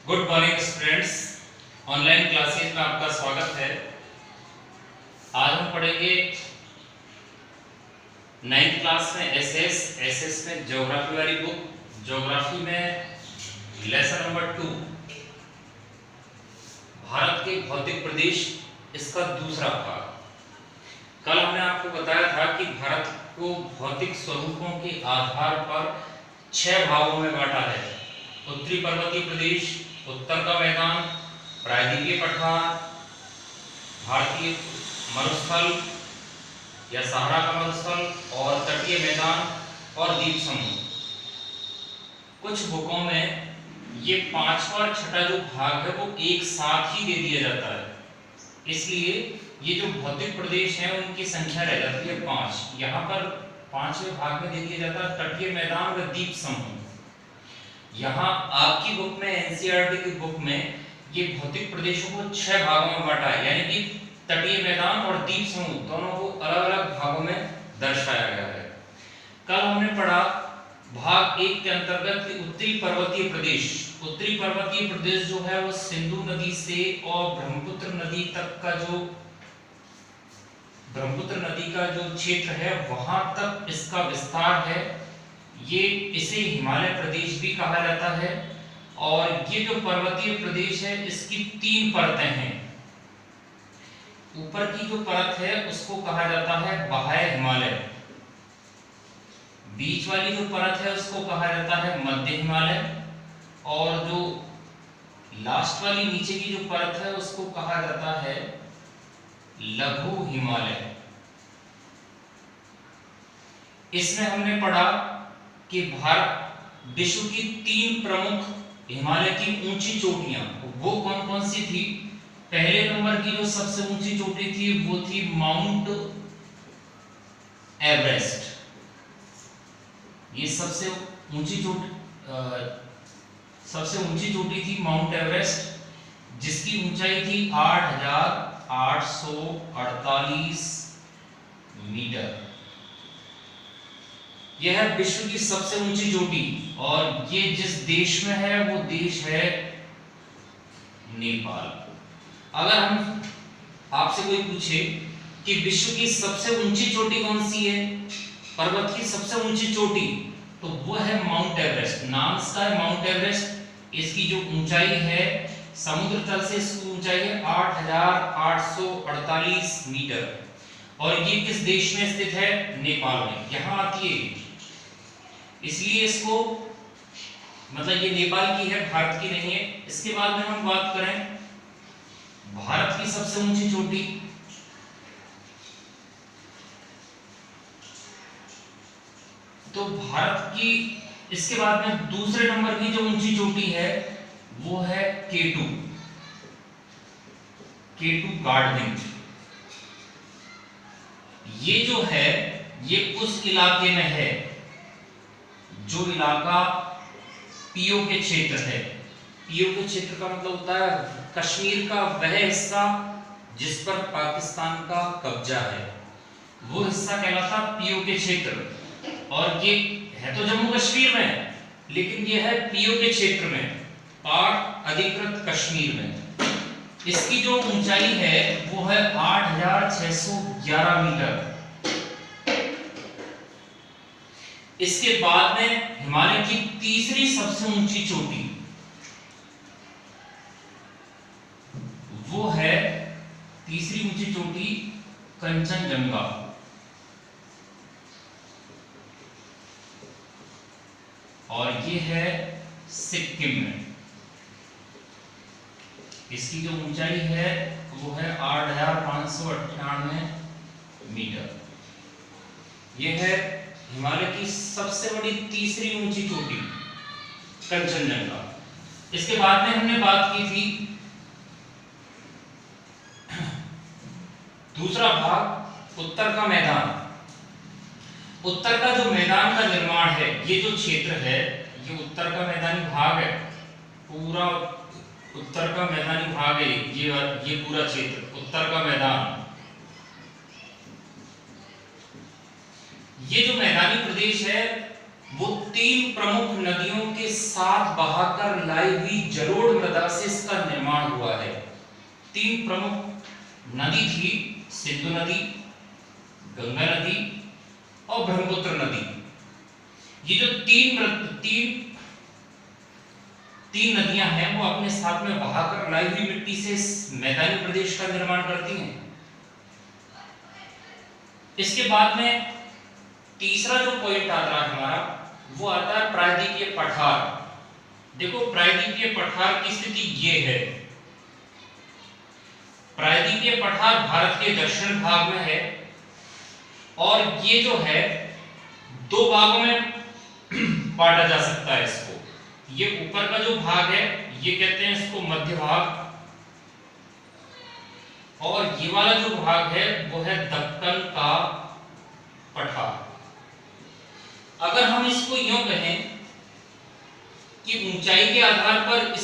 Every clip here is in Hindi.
Good morning students. Online classes में आपका स्वागत है। आज हम पढ़ेंगे 9th क्लास में एसएस में ज्योग्राफी वाली बुक, ज्योग्राफी में लेसन नंबर 2 भारत के भौतिक प्रदेश, इसका दूसरा भाग। कल हमने आपको बताया था कि भारत को भौतिक स्वरूपों के आधार पर 6 भागों में बांटा है। उत्तरी पर्वतीय प्रदेश, उत्तर का मैदान, प्रायद्वीपीय पठार, भारतीय मरुस्थल या सहारा का मरुस्थल और तटीय मैदान और द्वीप समूह। कुछ बुकों में ये पांचवा और छठा जो भाग है वो एक साथ ही दे दिया जाता है, इसलिए ये जो भौतिक प्रदेश है उनकी संख्या रह जाती है 5। यहाँ पर 5वें भाग में दे दिया जाता है तटीय मैदान व द्वीप समूह। यहाँ आपकी बुक में, एनसीईआरटी की बुक में ये भौतिक प्रदेशों को 6 भागों में बांटा है, यानी कि तटीय मैदान और द्वीप समूह दोनों को अलग अलग भागों में दर्शाया गया है। कल हमने पढ़ा भाग 1 के अंतर्गत उत्तरी पर्वतीय प्रदेश। उत्तरी पर्वतीय प्रदेश जो है वो सिंधु नदी से और ब्रह्मपुत्र नदी तक का जो क्षेत्र है वहां तक इसका विस्तार है। ये इसे हिमालय प्रदेश भी कहा जाता है। और ये जो पर्वतीय प्रदेश है इसकी 3 परतें हैं। ऊपर की जो परत है उसको कहा जाता है बाह्य हिमालय, बीच वाली जो परत है उसको कहा जाता है मध्य हिमालय, और जो लास्ट वाली नीचे की जो परत है उसको कहा जाता है लघु हिमालय। इसमें हमने पढ़ा कि भारत विश्व की 3 प्रमुख हिमालय की ऊंची चोटियां वो कौन कौन सी थी। पहले नंबर की जो सबसे ऊंची चोटी थी वो थी माउंट एवरेस्ट। ये सबसे ऊंची चोटी थी माउंट एवरेस्ट, जिसकी ऊंचाई थी 8,848 मीटर। यह है विश्व की सबसे ऊंची चोटी, और ये जिस देश में है वो देश है नेपाल। अगर हम आपसे कोई पूछे कि विश्व की सबसे ऊंची चोटी कौन सी है, पर्वत की सबसे ऊंची चोटी, तो वो है माउंट एवरेस्ट। नाम इसका है माउंट एवरेस्ट। इसकी जो ऊंचाई है समुद्र तल से इसकी ऊंचाई है 8,848 मीटर, और ये किस देश में स्थित है? नेपाल में। यहाँ आती है, इसलिए इसको मतलब ये नेपाल की है, भारत की नहीं है। इसके बाद में हम बात करें भारत की सबसे ऊंची चोटी, तो भारत की इसके बाद में दूसरे नंबर की जो ऊंची चोटी है वो है K2 गार्डनिंग। ये जो है ये उस इलाके में है जो इलाका पीओ के क्षेत्र है। पीओ के क्षेत्र का मतलब होता है कश्मीर का वह हिस्सा जिस पर पाकिस्तान का कब्जा है, वो हिस्सा कहलाता पीओ के क्षेत्र। और ये है तो जम्मू कश्मीर में, लेकिन ये है पीओ के क्षेत्र में, पाक अधिकृत कश्मीर में। इसकी जो ऊंचाई है वो है 8,611 मीटर। इसके बाद में हिमालय की तीसरी सबसे ऊंची चोटी वो है तीसरी ऊंची चोटी कंचनजंगा, और ये है सिक्किम में। इसकी जो ऊंचाई है वो है 8,598 मीटर। यह है हिमालय की सबसे बड़ी तीसरी ऊंची चोटी कंचनजंगा। इसके बाद में हमने बात की थी दूसरा भाग उत्तर का मैदान। उत्तर का जो मैदान का निर्माण है, ये जो क्षेत्र है ये उत्तर का मैदानी भाग है, पूरा उत्तर का मैदानी भाग है ये पूरा क्षेत्र उत्तर का मैदान। ये जो मैदानी प्रदेश है वो 3 प्रमुख नदियों के साथ बहाकर लाई हुई जलोढ़ मृदा से इसका निर्माण हुआ है। 3 प्रमुख नदी थी, सिंधु नदी, गंगा नदी और ब्रह्मपुत्र नदी। ये जो तीन नदियां हैं वो अपने साथ में बहाकर लाई हुई मिट्टी से इस मैदानी प्रदेश का निर्माण करती हैं। इसके बाद में तीसरा जो पॉइंट आता है हमारा, वो आता है प्रायद्वीपीय पठार। देखो प्रायद्वीपीय पठार की स्थिति ये है। प्रायद्वीपीय पठार भारत के दक्षिण भाग में है और ये जो है 2 भागों में बांटा जा सकता है इसको। ये ऊपर का जो भाग है ये कहते हैं इसको मध्य भाग, और ये वाला जो भाग है वो है दक्कन का पठार। अगर हम इसको यूं कहें कि ऊंचाई के आधार पर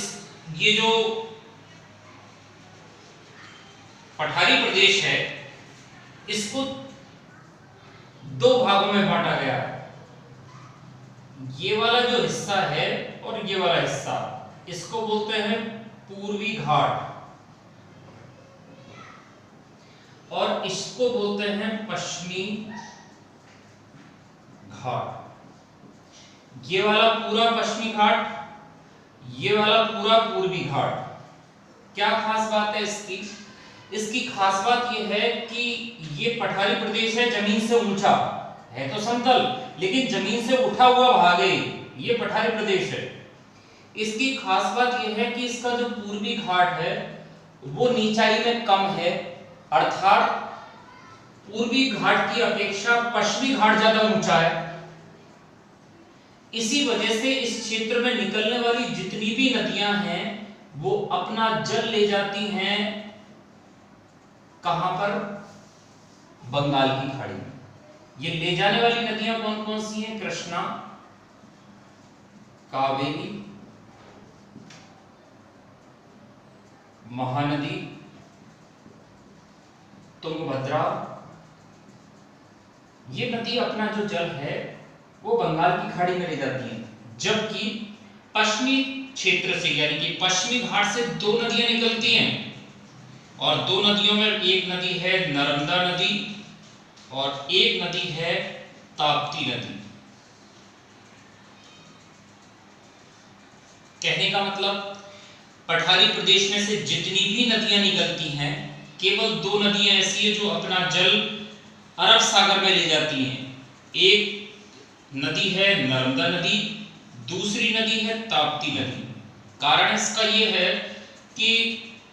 ये जो पठारी प्रदेश है इसको 2 भागों में बांटा गया है। ये वाला जो हिस्सा है और ये वाला हिस्सा, इसको बोलते हैं पूर्वी घाट और इसको बोलते हैं पश्चिमी घाट। ये वाला पूरा पश्चिमी घाट, ये वाला पूरा पूर्वी घाट। क्या खास बात है इसकी? इसकी खास बात यह है कि ये पठारी प्रदेश है, जमीन से ऊंचा है, तो समतल लेकिन जमीन से उठा हुआ भाग है, ये पठारी प्रदेश है। इसकी खास बात यह है कि इसका जो पूर्वी घाट है वो नीचाई में कम है, अर्थात पूर्वी घाट की अपेक्षा पश्चिमी घाट ज्यादा ऊंचा है। इसी वजह से इस क्षेत्र में निकलने वाली जितनी भी नदियां हैं वो अपना जल ले जाती हैं कहां पर? बंगाल की खाड़ी में। ये ले जाने वाली नदियां कौन कौन सी हैं? कृष्णा, कावेरी, महानदी, तुंगभद्रा। ये नदी अपना जो जल है वो बंगाल की खाड़ी में ले जाती है, जबकि पश्चिमी क्षेत्र से यानी कि पश्चिमी घाट से 2 नदियां निकलती हैं और 2 नदियों में एक नदी है नर्मदा नदी और एक नदी है ताप्ती नदी। कहने का मतलब पठारी प्रदेश में से जितनी भी नदियां निकलती हैं केवल 2 नदियां ऐसी है जो अपना जल अरब सागर में ले जाती हैं। एक नदी है नर्मदा नदी, दूसरी नदी है ताप्ती नदी। कारण इसका यह है कि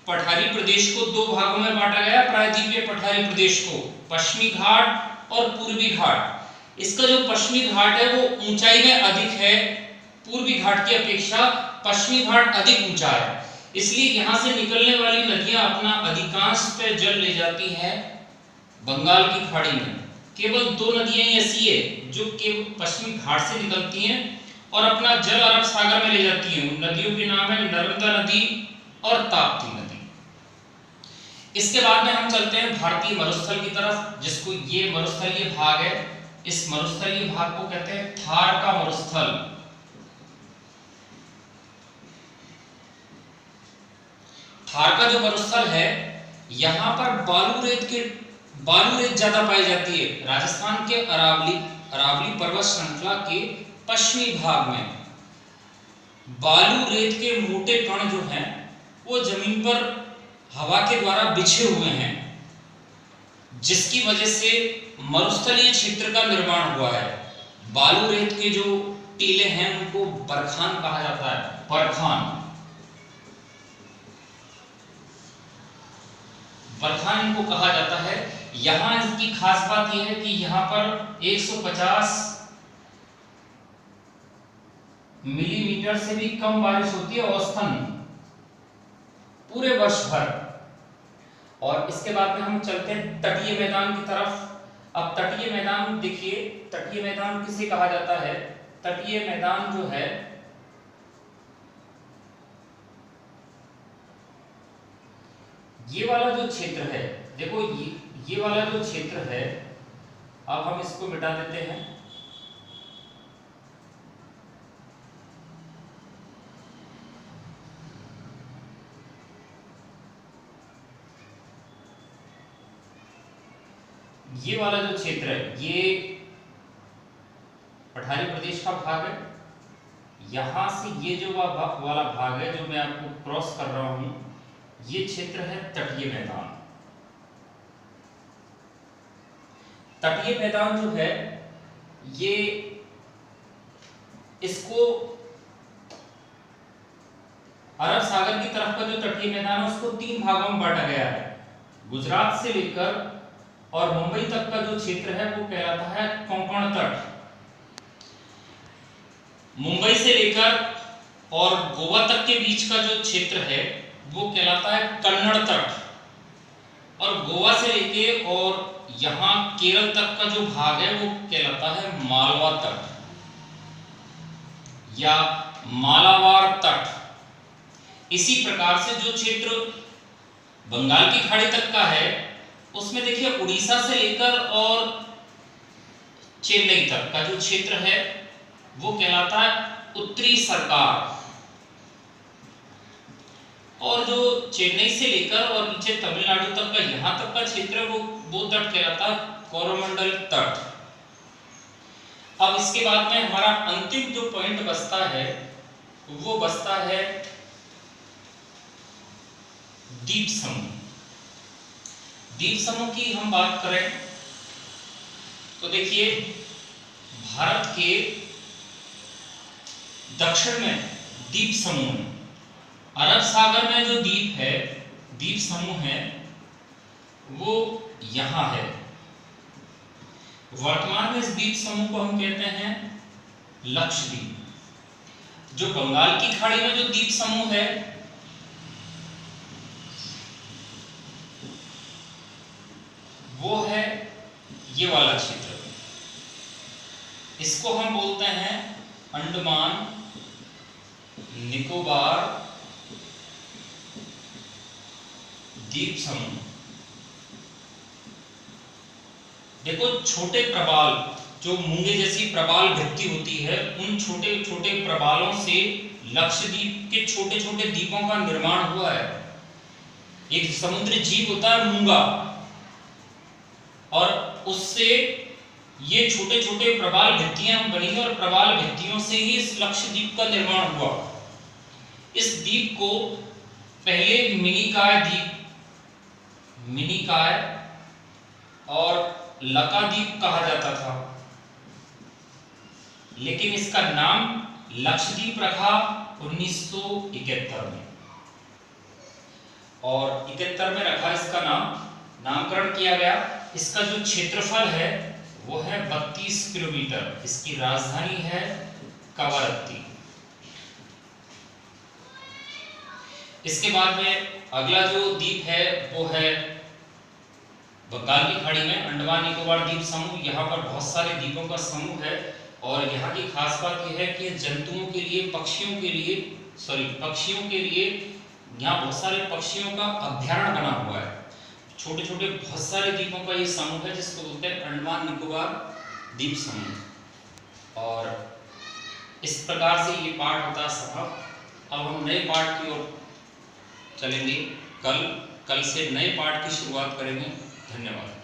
पठारी प्रदेश को 2 भागों में बांटा गया, प्रायद्वीपीय पठारी प्रदेश को, पश्चिमी घाट और पूर्वी घाट। इसका जो पश्चिमी घाट है वो ऊंचाई में अधिक है, पूर्वी घाट की अपेक्षा पश्चिमी घाट अधिक ऊंचा है, इसलिए यहां से निकलने वाली नदियां अपना अधिकांश पे जल ले जाती हैं बंगाल की खाड़ी में। केवल 2 नदियां ही ऐसी है जो केवल पश्चिमी घाट से निकलती हैं और अपना जल अरब सागर में ले जाती हैं। उन नदियों के नाम है नर्मदा नदी और ताप्ती नदी। इसके बाद में हम चलते हैं भारतीय मरुस्थल की तरफ, जिसको ये मरुस्थलीय भाग है, इस मरुस्थलीय भाग को कहते हैं थार का मरुस्थल। थार का जो मरुस्थल है यहां पर बालू रेत ज्यादा पाई जाती है। राजस्थान के अरावली पर्वत श्रृंखला के पश्चिमी भाग में बालू रेत के मोटे कण जो हैं वो जमीन पर हवा के द्वारा बिछे हुए हैं, जिसकी वजह से मरुस्थलीय क्षेत्र का निर्माण हुआ है। बालू रेत के जो टीले हैं उनको बरखान कहा जाता है, बरखान इनको कहा जाता है। यहां इसकी खास बात यह है कि यहां पर 150 मिलीमीटर से भी कम बारिश होती है औसतन पूरे वर्ष भर। और इसके बाद में हम चलते हैं तटीय मैदान की तरफ। अब तटीय मैदान देखिए, तटीय मैदान किसे कहा जाता है? तटीय मैदान जो है ये वाला जो क्षेत्र है, देखो ये वाला जो क्षेत्र है, अब हम इसको मिटा देते हैं। ये वाला जो क्षेत्र है ये पठारी प्रदेश का भाग है। यहां से ये जो वाला भाग है जो मैं आपको क्रॉस कर रहा हूं, ये क्षेत्र है तटीय मैदान। तटीय मैदान जो है ये, इसको अरब सागर की तरफ का जो तटीय मैदान है उसको 3 भागों में बांटा गया है। गुजरात से लेकर और मुंबई तक का जो क्षेत्र है वो कहलाता है कोंकण तट। मुंबई से लेकर और गोवा तक के बीच का जो क्षेत्र है वो कहलाता है कन्नड़ तट, और गोवा से लेके और यहां केरल तक का जो भाग है वो कहलाता है मालवा तट या मालाबार तट। इसी प्रकार से जो क्षेत्र बंगाल की खाड़ी तक का है उसमें देखिए उड़ीसा से लेकर और चेन्नई तक का जो क्षेत्र है वो कहलाता है उत्तरी सरकार, और जो चेन्नई से लेकर और नीचे तमिलनाडु तक का यहां तक का क्षेत्र है वो तट कहलाता है कोरोमंडल तट। अब इसके बाद में हमारा अंतिम जो पॉइंट बचता है वो बचता है द्वीप समूह। द्वीप समूह की हम बात करें तो देखिए भारत के दक्षिण में द्वीप समूह है। अरब सागर में जो द्वीप है, द्वीप समूह है, वो यहां है। वर्तमान में इस द्वीप समूह को हम कहते हैं लक्षद्वीप। जो बंगाल की खाड़ी में जो द्वीप समूह है वो है ये वाला क्षेत्र, इसको हम बोलते हैं अंडमान निकोबार द्वीप समूह। देखो छोटे प्रबाल, जो मूंगे जैसी प्रबाल भित्ति होती है, उन छोटे छोटे प्रबालों से लक्षद्वीप के छोटे छोटे द्वीपों का निर्माण हुआ है। एक समुद्री जीव होता है मूंगा, और उससे ये छोटे छोटे प्रबाल भित्तियां बनी और प्रबाल भित्तियों से ही इस लक्षद्वीप का निर्माण हुआ। इस द्वीप को पहले मिनिकाय और लकाद्वीप कहा जाता था, लेकिन इसका नाम लक्षद्वीप रखा 1971 में, और 71 में रखा इसका नामकरण किया गया। इसका जो क्षेत्रफल है वो है 32 किलोमीटर। इसकी राजधानी है कवारत्ती। इसके बाद में अगला जो द्वीप है वो है बंगाल की खाड़ी में अंडमान निकोबार द्वीप समूह। यहाँ पर बहुत सारे द्वीपों का समूह है, और यहाँ की खास बात यह है कि जंतुओं के लिए, पक्षियों के लिए यहाँ बहुत सारे पक्षियों का अभ्यारण्य बना हुआ है। छोटे छोटे बहुत सारे द्वीपों का ये समूह है जिसको बोलते हैं अंडमान निकोबार द्वीप समूह। और इस प्रकार से ये पाठ होता है समाप्त। अब हम नए पाठ की ओर चलेंगे। कल से नए पाठ की शुरुआत करेंगे। धन्यवाद।